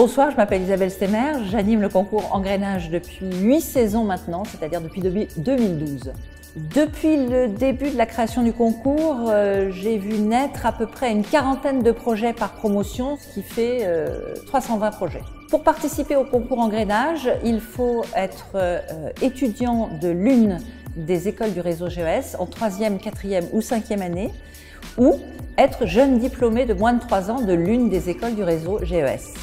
Bonsoir, je m'appelle Isabelle Stemmer, j'anime le concours Engrenage depuis 8 saisons maintenant, c'est-à-dire depuis 2012. Depuis le début de la création du concours, j'ai vu naître à peu près une quarantaine de projets par promotion, ce qui fait 320 projets. Pour participer au concours Engrenage, il faut être étudiant de l'une des écoles du réseau GES en 3e, 4e ou 5e année, ou être jeune diplômé de moins de 3 ans de l'une des écoles du réseau GES.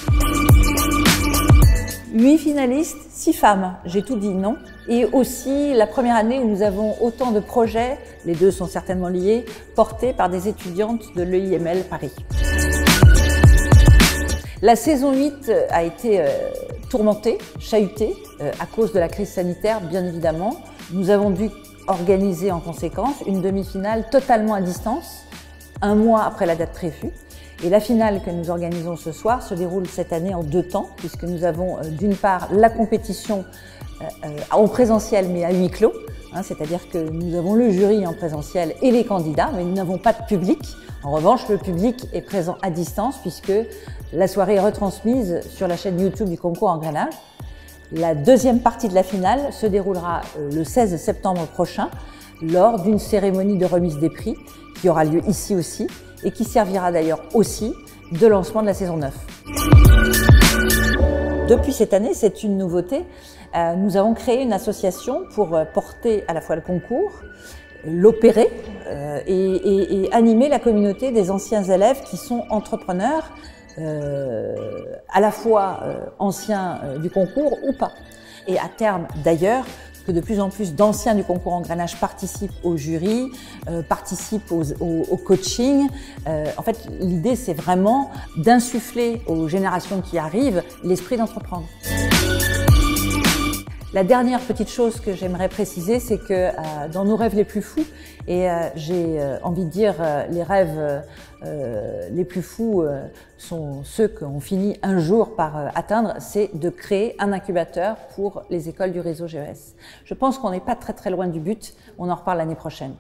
8 finalistes, 6 femmes, j'ai tout dit, non? Et aussi la première année où nous avons autant de projets, les deux sont certainement liés, portés par des étudiantes de l'EIML Paris. La saison 8 a été tourmentée, chahutée, à cause de la crise sanitaire, bien évidemment. Nous avons dû organiser en conséquence une demi-finale totalement à distance, un mois après la date prévue. Et la finale que nous organisons ce soir se déroule cette année en 2 temps, puisque nous avons d'une part la compétition en présentiel mais à huis clos, c'est-à-dire que nous avons le jury en présentiel et les candidats, mais nous n'avons pas de public. En revanche, le public est présent à distance puisque la soirée est retransmise sur la chaîne YouTube du concours Engrenage. La deuxième partie de la finale se déroulera le 16 septembre prochain lors d'une cérémonie de remise des prix qui aura lieu ici aussi et qui servira d'ailleurs aussi de lancement de la saison 9. Depuis cette année, c'est une nouveauté, nous avons créé une association pour porter à la fois le concours, l'opérer et animer la communauté des anciens élèves qui sont entrepreneurs, à la fois anciens du concours ou pas. Et à terme d'ailleurs, que de plus en plus d'anciens du concours Engrenage participent au jury, participent au coaching. En fait, l'idée, c'est vraiment d'insuffler aux générations qui arrivent l'esprit d'entreprendre. La dernière petite chose que j'aimerais préciser, c'est que dans nos rêves les plus fous, et j'ai envie de dire les rêves les plus fous sont ceux qu'on finit un jour par atteindre, c'est de créer un incubateur pour les écoles du réseau GES. Je pense qu'on n'est pas très loin du but, on en reparle l'année prochaine.